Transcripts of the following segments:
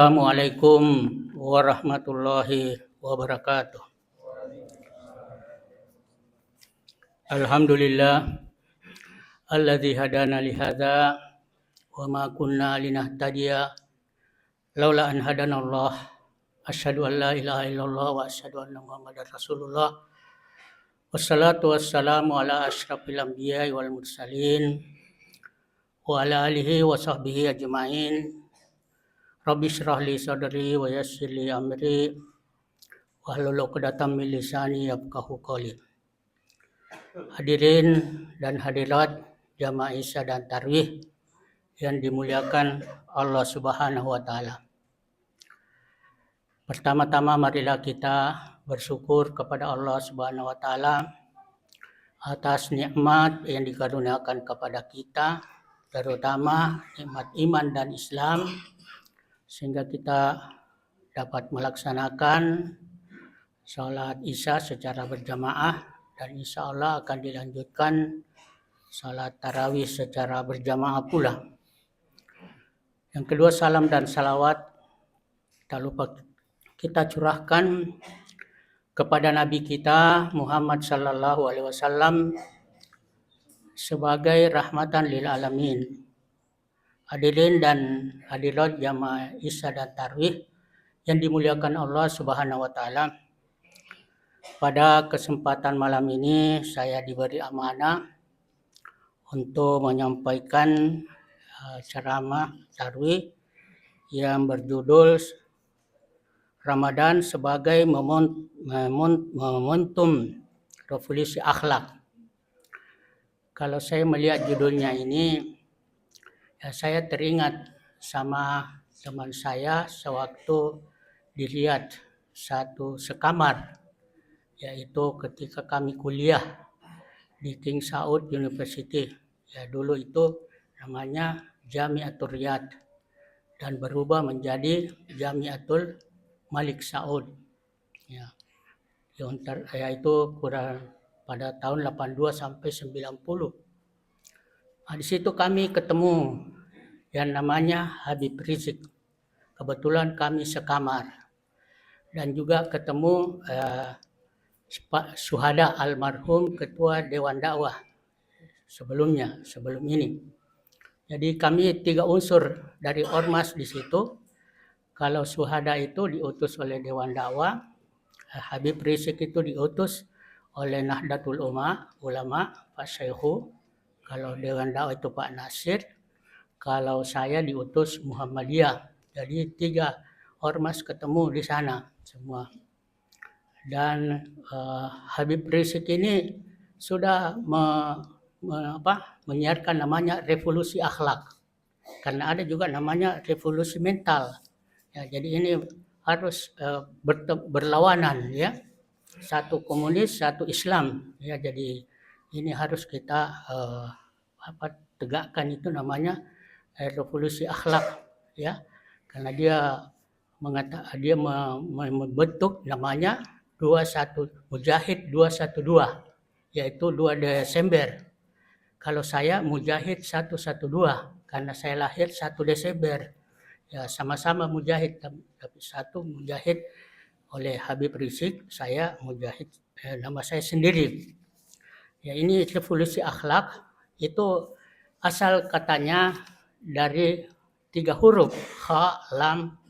Assalamualaikum warahmatullahi wabarakatuh. Alhamdulillah alladzi hadana li hadza wa ma kunna linahtadiya laula an hadanallah. Asyhadu an la ilaha illallah wa asyhadu anna Muhammadar Rasulullah. Wassalatu wassalamu ala asyrafil anbiya'i wal mursalin wa ala alihi wa sahbihi ajmain. Rabbi shrah li sadri wa yassir li amri wahlul 'uqdatam min lisani yafqahu qawli. Hadirin dan hadirat jamaah Isya dan Tarwih yang dimuliakan Allah Subhanahu wa taala. Pertama-tama marilah kita bersyukur kepada Allah Subhanahu wa taala atas nikmat yang dikaruniakan kepada kita, terutama nikmat iman dan Islam, sehingga kita dapat melaksanakan sholat Isya secara berjamaah, dan insya Allah akan dilanjutkan sholat tarawih secara berjamaah pula. Yang kedua, salam dan salawat tak lupa kita curahkan kepada Nabi kita Muhammad sallallahu alaihi wasallam sebagai rahmatan lil alamin. Hadirin dan hadirat jamaah Isya dan Tarwih yang dimuliakan Allah Subhanahu wa taala. Pada kesempatan malam ini saya diberi amanah untuk menyampaikan ceramah tarwih yang berjudul Ramadan sebagai momentum revolusi akhlak. Kalau saya melihat judulnya ini, saya teringat sama teman saya sewaktu dilihat satu sekamar, yaitu ketika kami kuliah di King Saud University. Ya, dulu itu namanya Jami'atul Riyadh dan berubah menjadi Jami'atul Malik Saud. Ya, yaitu kurang pada tahun 82 sampai 90. Di situ kami ketemu yang namanya Habib Rizik. Kebetulan kami sekamar. Dan juga ketemu Pak Syuhada almarhum Ketua Dewan Dakwah sebelum ini. Jadi kami 3 unsur dari ormas di situ. Kalau Syuhada itu diutus oleh Dewan Dakwah, Habib Rizik itu diutus oleh Nahdlatul Ulama, Pak Syekhu. Kalau Dewan Dakwah itu Pak Nasir. Kalau saya diutus Muhammadiyah. Jadi 3 ormas ketemu di sana semua. Dan Habib Rizik ini sudah menyiarkan namanya revolusi akhlak, karena ada juga namanya revolusi mental. Ya, jadi ini harus berlawanan, ya, satu komunis, satu Islam. Ya, jadi ini harus kita tegakkan, itu namanya revolusi akhlak, ya, karena dia membentuk namanya 21 Mujahid 212, yaitu 2 Desember. Kalau saya Mujahid 112 karena saya lahir 1 Desember. Ya, sama-sama Mujahid, tapi satu Mujahid oleh Habib Rizik, saya Mujahid nama saya sendiri. Ya, ini revolusi akhlak itu asal katanya dari 3 huruf, kha, lam,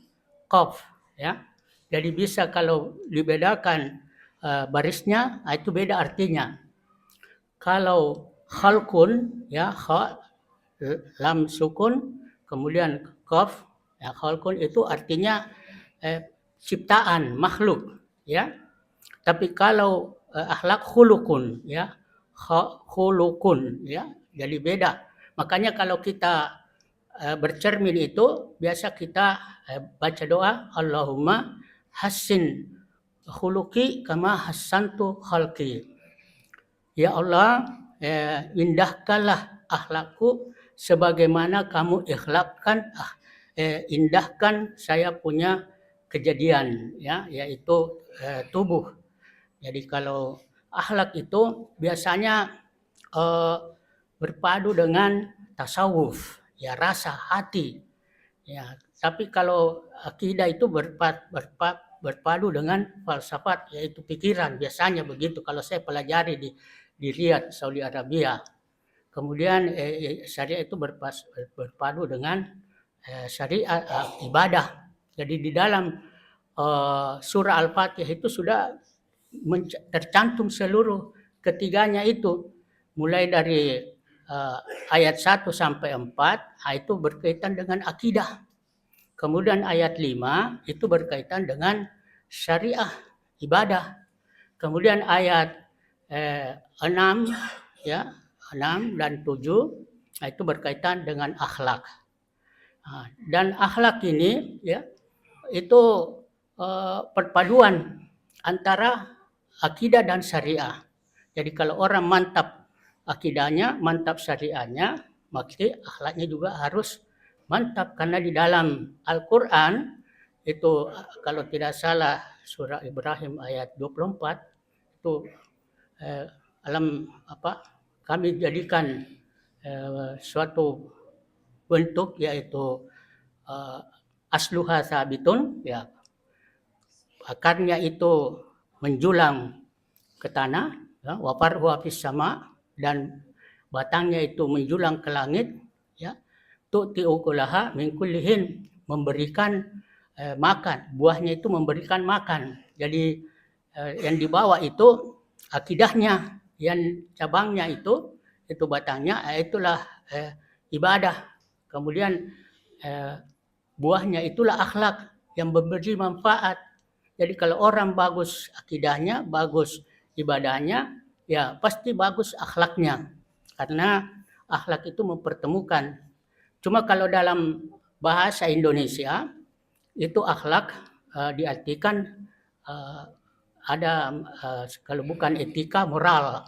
qaf, ya. Jadi bisa kalau dibedakan barisnya, itu beda artinya. Kalau khalqun, ya, kha, lam sukun, kemudian qaf, ya, khalqun itu artinya ciptaan, makhluk, ya. Tapi kalau akhlak khulukun, ya, khulukun, ya, jadi beda. Makanya kalau kita bercermin itu biasa kita baca doa, Allahumma hassin khuluqi kama hassantu khalqi. Ya Allah, indahkanlah akhlakku sebagaimana kamu indahkan saya punya kejadian, ya, yaitu tubuh. Jadi kalau akhlak itu biasanya berpadu dengan tasawuf, ya, rasa hati. Ya, Tapi kalau akidah itu berpadu dengan falsafat, yaitu pikiran, biasanya begitu kalau saya pelajari di Riyadh, Saudi Arabia. Kemudian syariah itu berpadu dengan syariat ibadah. Jadi di dalam surah Al-Fatihah itu sudah tercantum seluruh ketiganya itu, mulai dari ayat 1 sampai 4 itu berkaitan dengan akidah. Kemudian ayat 5 itu berkaitan dengan syariah ibadah. Kemudian ayat 6 ya, 6 dan 7 itu berkaitan dengan akhlak. Dan akhlak ini ya itu perpaduan antara akidah dan syariah. Jadi kalau orang mantap akidahnya, mantap syariahnya, maka akhlaknya juga harus mantap, karena di dalam Al-Quran itu kalau tidak salah surah Ibrahim ayat 24 itu kami jadikan suatu bentuk, yaitu asluha sabitun, ya, akarnya itu menjulang ke tanah, ya, wa far'uha fis sama, dan batangnya itu menjulang ke langit, ya, tu'ti ukulaha min kullihin, memberikan makan, buahnya itu memberikan makan. Jadi yang dibawa itu akidahnya, yang cabangnya itu batangnya, itulah ibadah. Kemudian buahnya itulah akhlak yang memberi manfaat. Jadi kalau orang bagus akidahnya, bagus ibadahnya, ya pasti bagus akhlaknya. Karena akhlak itu mempertemukan. Cuma kalau dalam bahasa Indonesia itu akhlak diartikan ada kalau bukan etika, moral.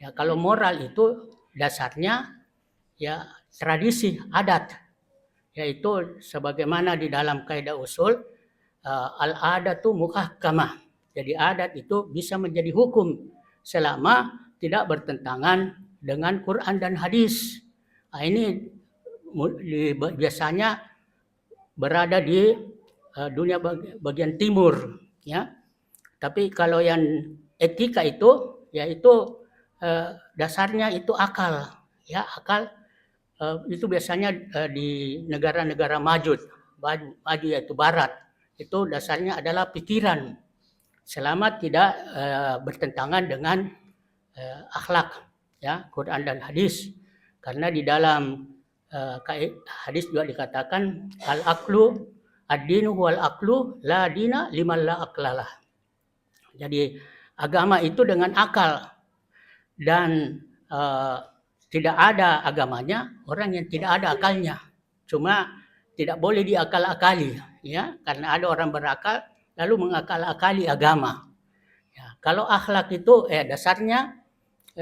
Ya, kalau moral itu dasarnya ya tradisi, adat. Yaitu sebagaimana di dalam kaidah usul al-adatu muhakkamah. Jadi adat itu bisa menjadi hukum selama tidak bertentangan dengan Quran dan hadis. Ini biasanya berada di dunia bagian timur, ya. Tapi kalau yang etika itu, yaitu dasarnya itu akal, ya, akal itu biasanya di negara-negara maju yaitu barat, itu dasarnya adalah pikiran selama tidak bertentangan dengan akhlak, ya, Quran dan hadis. Karena di dalam hadis juga dikatakan al-aqlu ad-dinu wal aqlu la dina liman la aqlalah. Jadi agama itu dengan akal, dan tidak ada agamanya orang yang tidak ada akalnya. Cuma tidak boleh diakal-akali, ya, karena ada orang berakal lalu mengakal-akali agama. Ya, kalau akhlak itu dasarnya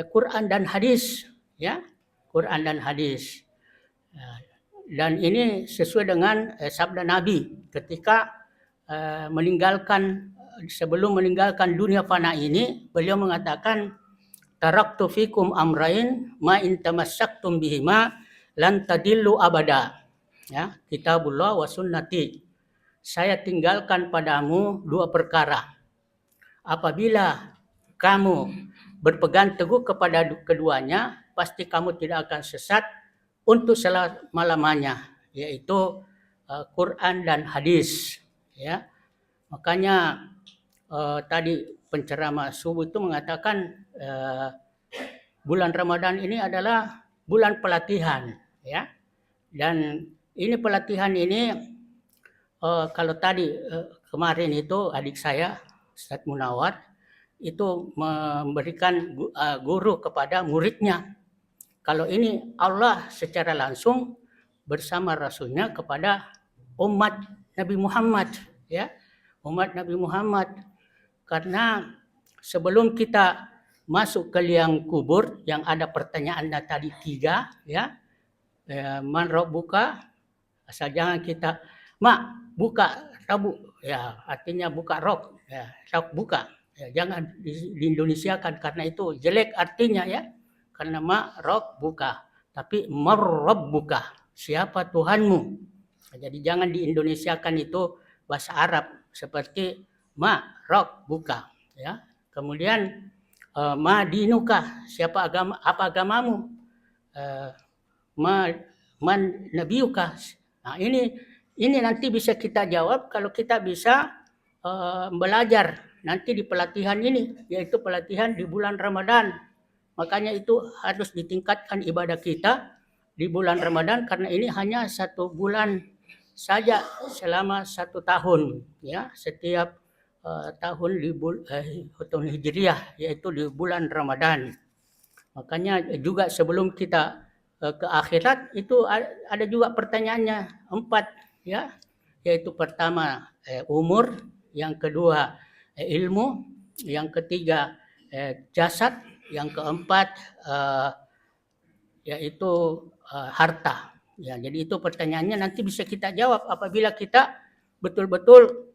Quran dan hadis, ya, Quran dan hadis. Dan ini sesuai dengan sabda Nabi ketika sebelum meninggalkan dunia fana ini, beliau mengatakan, taraktu fikum amrain ma in tamassaktum bihima lan tadillu abada. Ya, kitabullah wa sunnati. Saya tinggalkan padamu dua perkara. Apabila kamu berpegang teguh kepada keduanya, pasti kamu tidak akan sesat untuk selama-lamanya, yaitu Quran dan hadis, ya. Makanya tadi penceramah subuh itu mengatakan bulan Ramadan ini adalah bulan pelatihan, ya. Dan ini pelatihan ini kalau tadi kemarin itu adik saya Ustaz Munawar itu memberikan guru kepada muridnya. Kalau ini Allah secara langsung bersama Rasulnya kepada umat Nabi Muhammad, ya, umat Nabi Muhammad. Karena sebelum kita masuk ke liang kubur yang ada pertanyaannya tadi 3, ya, man rabbuka, asal jangan kita mak buka rabu, ya, artinya buka rok, ya, rok buka, ya, jangan di Indonesia kan, karena itu jelek artinya, ya. Karena ma rob buka, tapi marrabbuka, siapa Tuhanmu. Jadi jangan diindonesiakan itu bahasa Arab seperti ma, rok, buka. Ya. Kemudian ma dinuka, apa agamamu? Man nabiuka. Nah, ini nanti bisa kita jawab kalau kita bisa belajar nanti di pelatihan ini, yaitu pelatihan di bulan Ramadan. Makanya itu harus ditingkatkan ibadah kita di bulan Ramadan karena ini hanya 1 bulan saja selama 1 tahun, ya, setiap tahun di tahun Hijriah, yaitu di bulan Ramadan. Makanya juga sebelum kita ke akhirat itu ada juga pertanyaannya 4, ya, yaitu pertama umur, yang kedua ilmu, yang ketiga jasad, yang keempat yaitu harta. Ya, jadi itu pertanyaannya nanti bisa kita jawab apabila kita betul-betul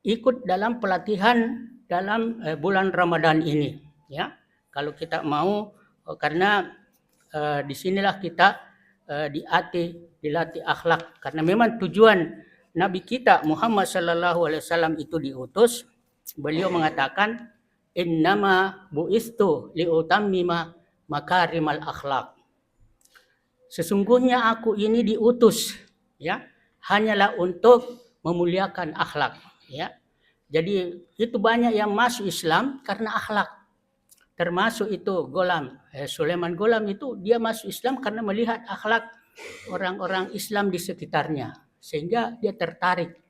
ikut dalam pelatihan dalam bulan Ramadan ini, ya. Kalau kita mau, karena disinilah kita dilatih akhlak, karena memang tujuan Nabi kita Muhammad SAW itu diutus. Beliau mengatakan innama bu'istu liutammima makarimal akhlak. Sesungguhnya aku ini diutus, ya, hanyalah untuk memuliakan akhlak, ya. Jadi itu banyak yang masuk Islam karena akhlak. Termasuk itu Ghulam, Sulaiman Ghulam itu dia masuk Islam karena melihat akhlak orang-orang Islam di sekitarnya, sehingga dia tertarik.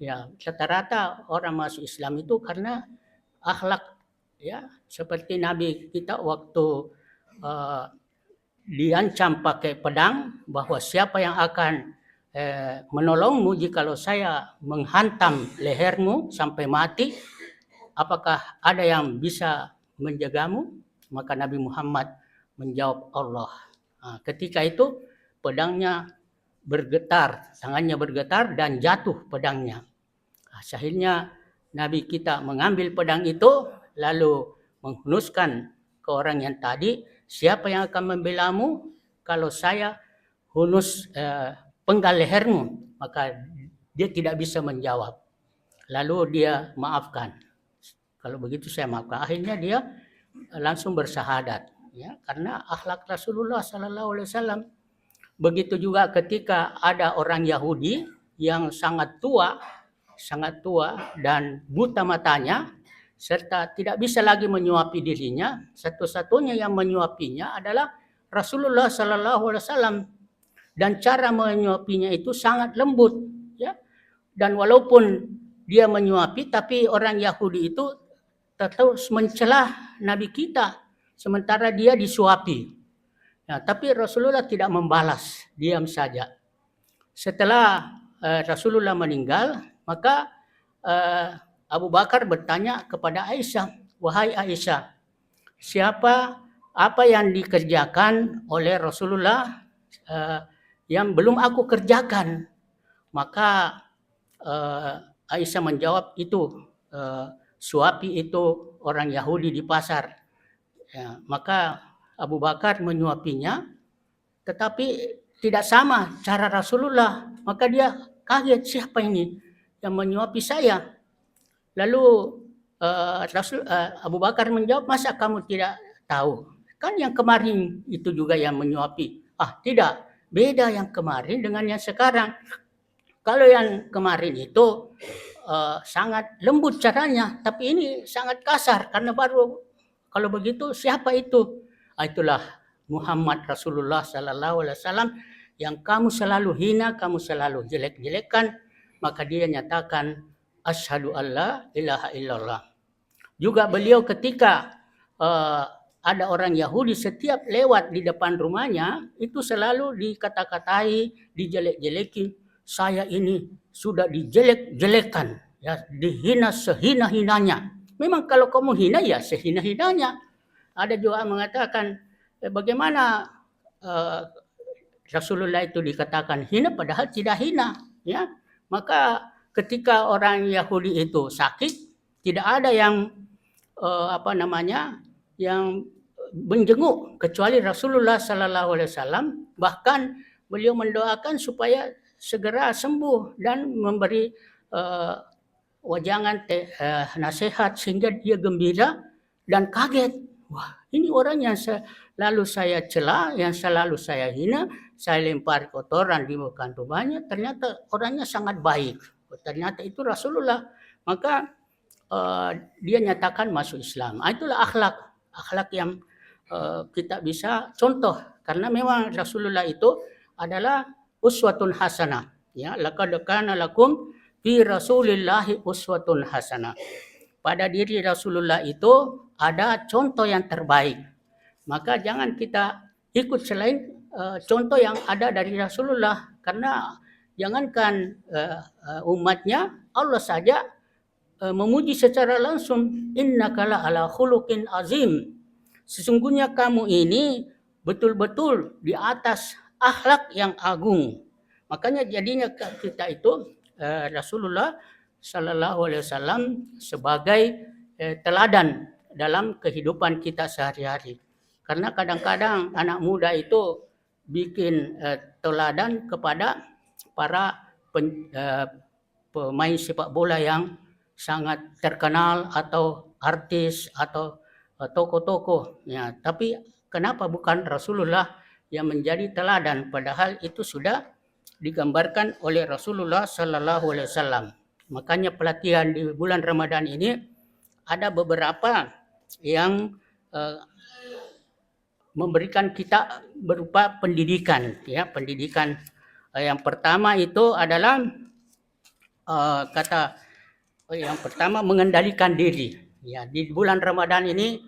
Ya, rata-rata orang masuk Islam itu karena akhlak, ya, seperti Nabi kita waktu diancam pakai pedang bahwa siapa yang akan menolongmu jikalau saya menghantam lehermu sampai mati, apakah ada yang bisa menjagamu? Maka Nabi Muhammad menjawab Allah. Nah, ketika itu pedangnya bergetar, tangannya bergetar dan jatuh pedangnya. Nah, akhirnya Nabi kita mengambil pedang itu lalu menghunuskan ke orang yang tadi, siapa yang akan membelamu kalau saya hunus penggal lehermu? Maka dia tidak bisa menjawab. Lalu dia maafkan. Kalau begitu saya maafkan. Akhirnya dia langsung bersahadat, ya, karena akhlak Rasulullah SAW. Begitu juga ketika ada orang Yahudi yang sangat tua dan buta matanya, serta tidak bisa lagi menyuapi dirinya. Satu-satunya yang menyuapinya adalah Rasulullah SAW, dan cara menyuapinya itu sangat lembut, ya. Dan walaupun dia menyuapi, tapi orang Yahudi itu tetap mencelah Nabi kita, sementara dia disuapi. Nah, tapi Rasulullah tidak membalas, diam saja. Setelah Rasulullah meninggal, maka Abu Bakar bertanya kepada Aisyah, wahai Aisyah, apa yang dikerjakan oleh Rasulullah yang belum aku kerjakan? Maka Aisyah menjawab, itu suapi itu orang Yahudi di pasar. Ya, maka Abu Bakar menyuapinya, tetapi tidak sama cara Rasulullah. Maka dia kaget, siapa ini yang menyuapi saya? Lalu Abu Bakar menjawab, masa kamu tidak tahu? Kan yang kemarin itu juga yang menyuapi. Tidak, beda yang kemarin dengan yang sekarang. Kalau yang kemarin itu sangat lembut caranya, tapi ini sangat kasar, karena baru kalau begitu siapa itu? Itulah Muhammad Rasulullah SAW yang kamu selalu hina, kamu selalu jelek-jelekan. Maka dia nyatakan asyhadu alla ilaha illallah. Juga beliau ketika ada orang Yahudi setiap lewat di depan rumahnya itu selalu dikata-katai, dijelek-jelekin. Saya ini sudah dijelek-jelekan, ya, dihina sehina-hinanya. Memang kalau kamu hina ya sehina-hinanya. Ada juga mengatakan bagaimana Rasulullah itu dikatakan hina padahal tidak hina, ya. Maka ketika orang Yahudi itu sakit, tidak ada yang yang menjenguk kecuali Rasulullah SAW. Bahkan beliau mendoakan supaya segera sembuh dan memberi wajangan nasihat sehingga dia gembira dan kaget. Wah, ini orang yang selalu saya cela, yang selalu saya hina, saya lempar kotoran di muka rumahnya, ternyata orangnya sangat baik. Ternyata itu Rasulullah. Maka dia nyatakan masuk Islam. Itulah akhlak yang kita bisa contoh, karena memang Rasulullah itu adalah uswatun hasanah. Ya, laqad kana lakum fi Rasulillahi uswatun hasanah. Pada diri Rasulullah itu ada contoh yang terbaik. Maka jangan kita ikut selain contoh yang ada dari Rasulullah, karena jangankan umatnya, Allah saja memuji secara langsung, innaka la ala khuluqin azim. Sesungguhnya kamu ini betul-betul di atas akhlak yang agung. Makanya jadinya kita itu Rasulullah Sallallahu Alaihi Wasallam sebagai teladan dalam kehidupan kita sehari-hari. Karena kadang-kadang anak muda itu bikin teladan kepada para pemain sepak bola yang sangat terkenal atau artis atau tokoh-tokoh. Ya, tapi kenapa bukan Rasulullah yang menjadi teladan? Padahal itu sudah digambarkan oleh Rasulullah Sallallahu Alaihi Wasallam. Makanya pelatihan di bulan Ramadan ini ada beberapa yang memberikan kita berupa pendidikan. Ya, pendidikan yang pertama itu adalah yang pertama mengendalikan diri. Ya, di bulan Ramadan ini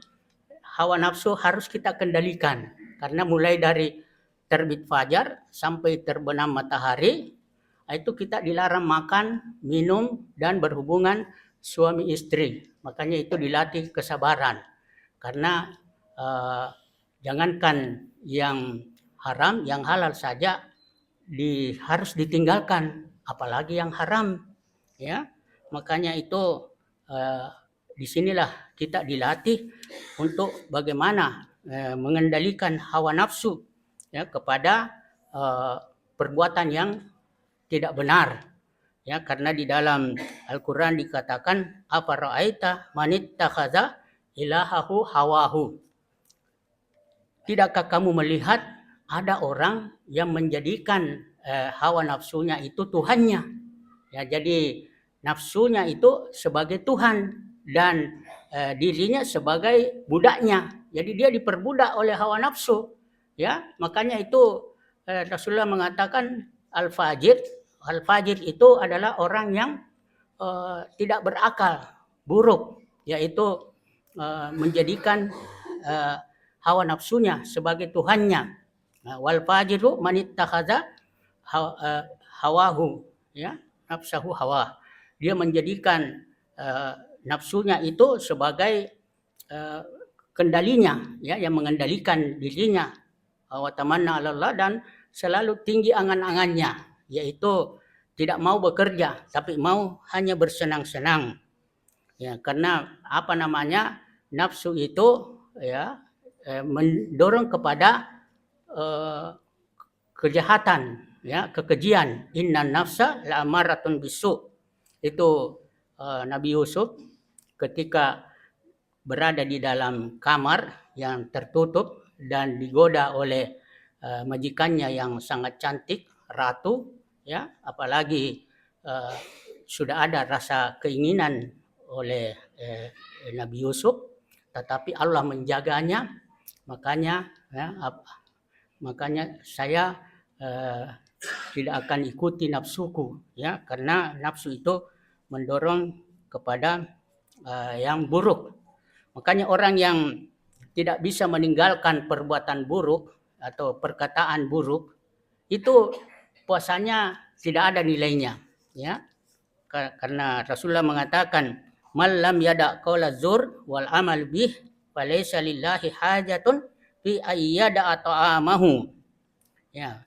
hawa nafsu harus kita kendalikan, karena mulai dari terbit fajar sampai terbenam matahari itu kita dilarang makan, minum, dan berhubungan suami istri. Makanya itu dilatih kesabaran, karena jangankan yang haram, yang halal saja harus ditinggalkan, apalagi yang haram. Ya, makanya itu disinilah kita dilatih untuk bagaimana mengendalikan hawa nafsu, ya, kepada perbuatan yang tidak benar. Ya, karena di dalam Al-Quran dikatakan, afara'aita manittakhadha ilahahu hawahu. Tidakkah kamu melihat ada orang yang menjadikan hawa nafsunya itu Tuhannya? Ya, jadi nafsunya itu sebagai Tuhan dan dirinya sebagai budaknya. Jadi dia diperbudak oleh hawa nafsu. Ya, makanya itu Rasulullah mengatakan al-fajir itu adalah orang yang tidak berakal, buruk, yaitu menjadikan hawa nafsunya sebagai Tuhannya. Wal fajiru manittakhadha hawahu, ya, nafsahu hawa. Dia menjadikan nafsunya itu sebagai kendalinya, ya, yang mengendalikan dirinya. Wa tamanna 'alallah, dan selalu tinggi angan-angannya, yaitu tidak mau bekerja tapi mau hanya bersenang-senang. Ya, karena nafsu itu, ya, mendorong kepada kejahatan, ya, kekejian. Innan nafsa la'amaratun bisu. Itu Nabi Yusuf ketika berada di dalam kamar yang tertutup dan digoda oleh majikannya yang sangat cantik, ratu, ya, apalagi sudah ada rasa keinginan oleh Nabi Yusuf, tetapi Allah menjaganya. Makanya saya tidak akan ikuti nafsuku, ya, karena nafsu itu mendorong kepada yang buruk. Makanya orang yang tidak bisa meninggalkan perbuatan buruk atau perkataan buruk, itu puasanya tidak ada nilainya, ya. Karena Rasulullah mengatakan, "Man lam yada' qaula zur wal amal bih falaysa lillahi hajatun fi ayyada ta'amahu." Ya,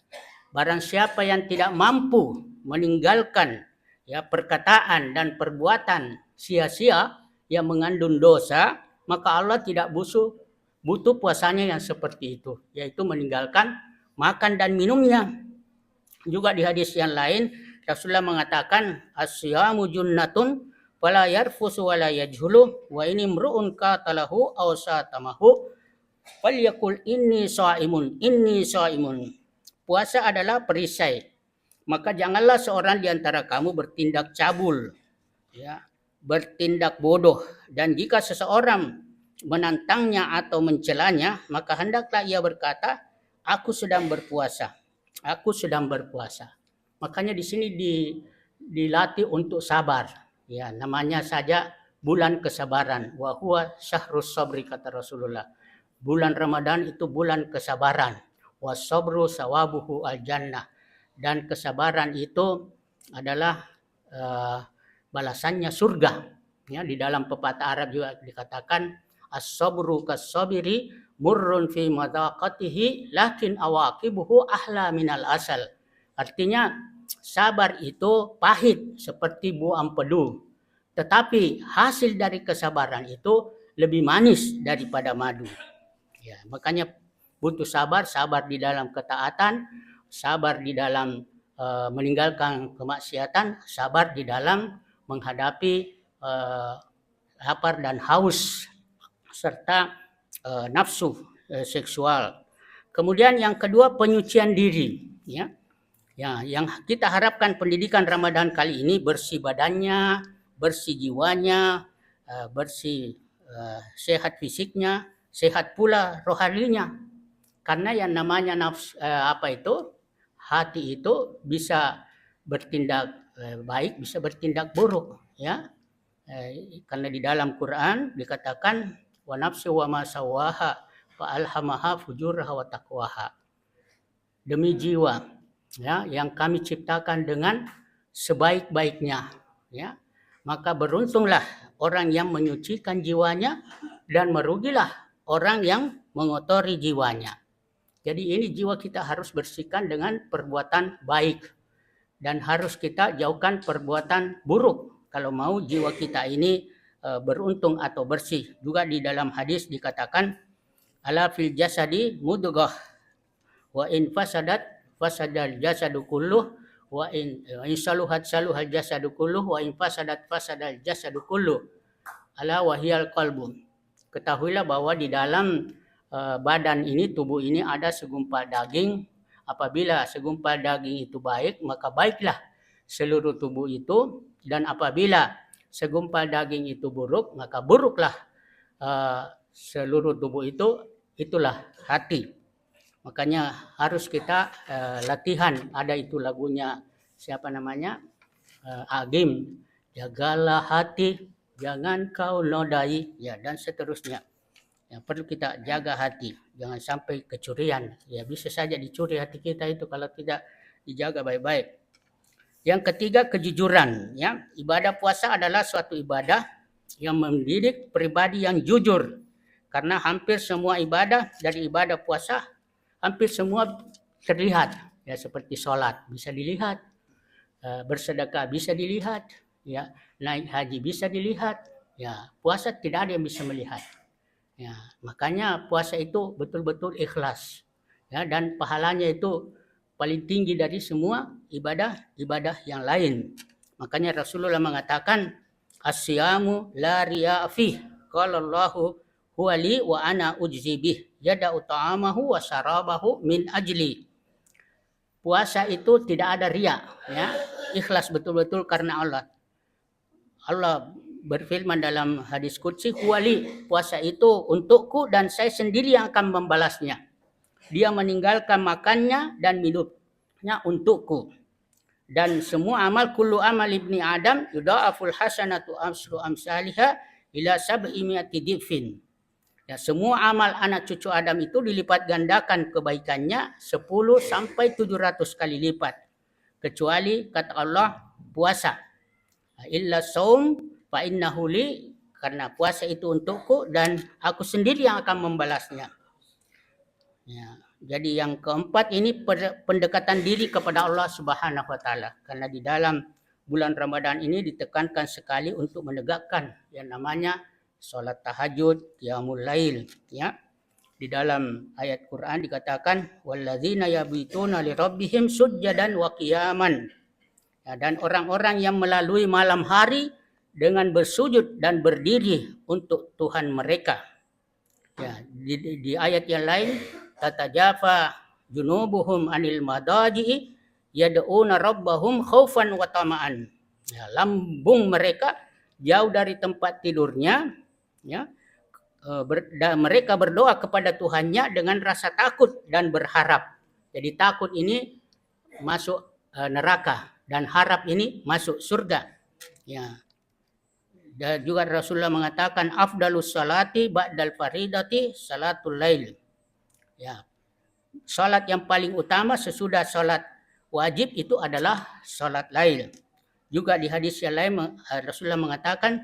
barang siapa yang tidak mampu meninggalkan, ya, perkataan dan perbuatan sia-sia yang mengandung dosa, maka Allah tidak butuh puasanya yang seperti itu, yaitu meninggalkan makan dan minumnya. Juga di hadis yang lain Rasulullah mengatakan asyamu junnatun fala yarfusu wala yajhulu wa ini mru'un qatalahu aw satamahu falyakul inni shaimun. Puasa adalah perisai. Maka janganlah seorang di antara kamu bertindak cabul, ya, bertindak bodoh. Dan jika seseorang menantangnya atau mencelanya, maka hendaklah ia berkata, aku sedang berpuasa. Aku sedang berpuasa. Makanya di sini dilatih untuk sabar. Ya, namanya saja bulan kesabaran. Wa huwa syahrus sabri, kata Rasulullah. Bulan Ramadan itu bulan kesabaran. Wa sabru sawabuhu al jannah. Dan kesabaran itu adalah balasannya surga. Ya, di dalam pepatah Arab juga dikatakan as-sabru kas-sabiri murrun fi madaqatihi lakin awaqibuhu ahla minal asal. Artinya sabar itu pahit seperti buah empedu, tetapi hasil dari kesabaran itu lebih manis daripada madu. Ya, makanya butuh sabar di dalam ketaatan, sabar di dalam meninggalkan kemaksiatan, sabar di dalam menghadapi lapar dan haus serta nafsu seksual. Kemudian yang kedua penyucian diri, ya. Ya, yang kita harapkan pendidikan Ramadan kali ini bersih badannya, bersih jiwanya, bersih sehat fisiknya, sehat pula rohaninya. Karena yang namanya nafsu hati itu bisa bertindak baik, bisa bertindak buruk, ya. Karena di dalam Quran dikatakan wa nafsu wa ma sawaha fa alhamaha fujuraha wa taqwaha. Demi jiwa, ya, yang kami ciptakan dengan sebaik-baiknya, ya. Maka beruntunglah orang yang menyucikan jiwanya dan merugilah orang yang mengotori jiwanya. Jadi ini jiwa kita harus bersihkan dengan perbuatan baik dan harus kita jauhkan perbuatan buruk kalau mau jiwa kita ini beruntung atau bersih. Juga di dalam hadis dikatakan ala fil jasadi mudghah wa in fasadat fasadal jasadu kulluh wa in saluhat saluhal jasadu kulluh wa in fasadat fasadal jasadu kulluh ala wahyal qalbu. Ketahuilah bahwa di dalam badan ini, tubuh ini ada segumpal daging. Apabila segumpal daging itu baik, maka baiklah seluruh tubuh itu. Dan apabila segumpal daging itu buruk, maka buruklah seluruh tubuh itu. Itulah hati. Makanya harus kita latihan. Ada itu lagunya, siapa namanya? Agim. Jagalah hati, jangan kau nodai, ya, dan seterusnya. Yang perlu kita jaga hati, jangan sampai kecurian. Ya, bisa saja dicuri hati kita itu kalau tidak dijaga baik-baik. Yang ketiga, kejujuran. Ya, ibadah puasa adalah suatu ibadah yang mendidik pribadi yang jujur. Karena hampir semua ibadah dari ibadah puasa hampir semua terlihat. Ya, seperti sholat bisa dilihat, bersedekah bisa dilihat, ya, naik haji bisa dilihat. Ya, puasa tidak ada yang bisa melihat. Ya, makanya puasa itu betul-betul ikhlas, ya, dan pahalanya itu paling tinggi dari semua ibadah yang lain. Makanya Rasulullah mengatakan asyamu la riya fi qala Allahu huwa li wa ana ujzi bih yada'u ta'amahu wa syarabahu min ajli. Puasa itu tidak ada riya, ya, ikhlas betul-betul karena Allah. Allah berfirman dalam hadis qudsi, huwali, puasa itu untukku dan saya sendiri yang akan membalasnya. Dia meninggalkan makannya dan minumnya untukku. Dan semua amal, kullu amal ibni Adam yudha'aful hasanatu amsru amsalihha ila sab'i mi'ati dhifin. Ya, semua amal anak cucu Adam itu dilipat gandakan kebaikannya 10 sampai 700 kali lipat. Kecuali kata Allah puasa. Illa saum fa innahu li, karena puasa itu untukku dan aku sendiri yang akan membalasnya. Ya, jadi yang keempat ini pendekatan diri kepada Allah Subhanahu wa taala. Karena di dalam bulan Ramadan ini ditekankan sekali untuk menegakkan yang namanya salat tahajud, qiyamul lail, ya. Di dalam ayat Quran dikatakan walladzina yabituna lirabbihim sujjadan wa qiyaman. Ya, dan orang-orang yang melalui malam hari dengan bersujud dan berdiri untuk Tuhan mereka. Ya, di ayat yang lain tatajafa junubuhum anil madaji'i yad'una rabbahum khaufan wa tama'an. Ya, lambung mereka jauh dari tempat tidurnya, ya. Dan mereka berdoa kepada Tuhannya dengan rasa takut dan berharap. Jadi takut ini masuk neraka dan harap ini masuk surga. Ya. Dan juga Rasulullah mengatakan afdalus salati ba'dal faridati salatul lail. Ya. Salat yang paling utama sesudah salat wajib itu adalah salat lail. Juga di hadis yang lain Rasulullah mengatakan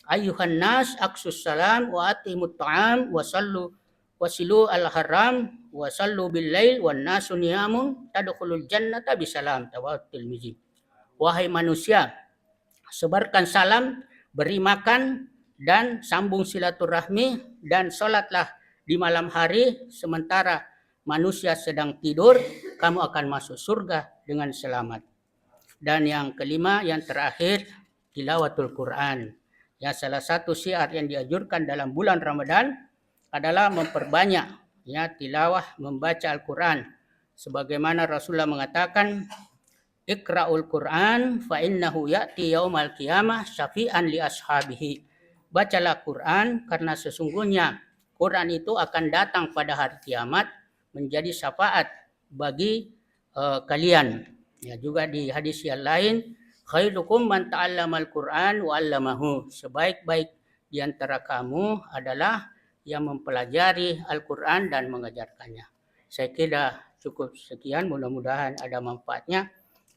ayuhan nas aksus salam wa atimut ta'am wa sallu wasilu al haram wa sallu bil lail wan nasu niyamun tadkhulul jannata bisalam tawatul Tirmizi. Wahai manusia, sebarkan salam, beri makan dan sambung silaturahmi dan salatlah di malam hari sementara manusia sedang tidur, kamu akan masuk surga dengan selamat. Dan yang kelima, yang terakhir, tilawatul Quran. Ya, salah satu syiar yang dianjurkan dalam bulan Ramadan adalah memperbanyak ya tilawah membaca Al-Quran. Sebagaimana Rasulullah mengatakan, Iqra'ul Quran fa innahu ya'ti yaumal qiyamah syafi'an li ashabihi. Bacalah Quran karena sesungguhnya Quran itu akan datang pada hari kiamat menjadi syafaat bagi kalian. Ya, juga di hadis yang lain, khairukum man ta'allamal Quran wa 'allamahu. Sebaik-baik di antara kamu adalah yang mempelajari Al-Quran dan mengajarkannya. Saya kira cukup sekian, mudah-mudahan ada manfaatnya.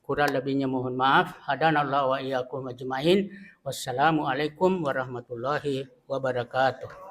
Kurang lebihnya mohon maaf. Hadanallahu wa iyyakum ajmain. Wassalamualaikum warahmatullahi wabarakatuh.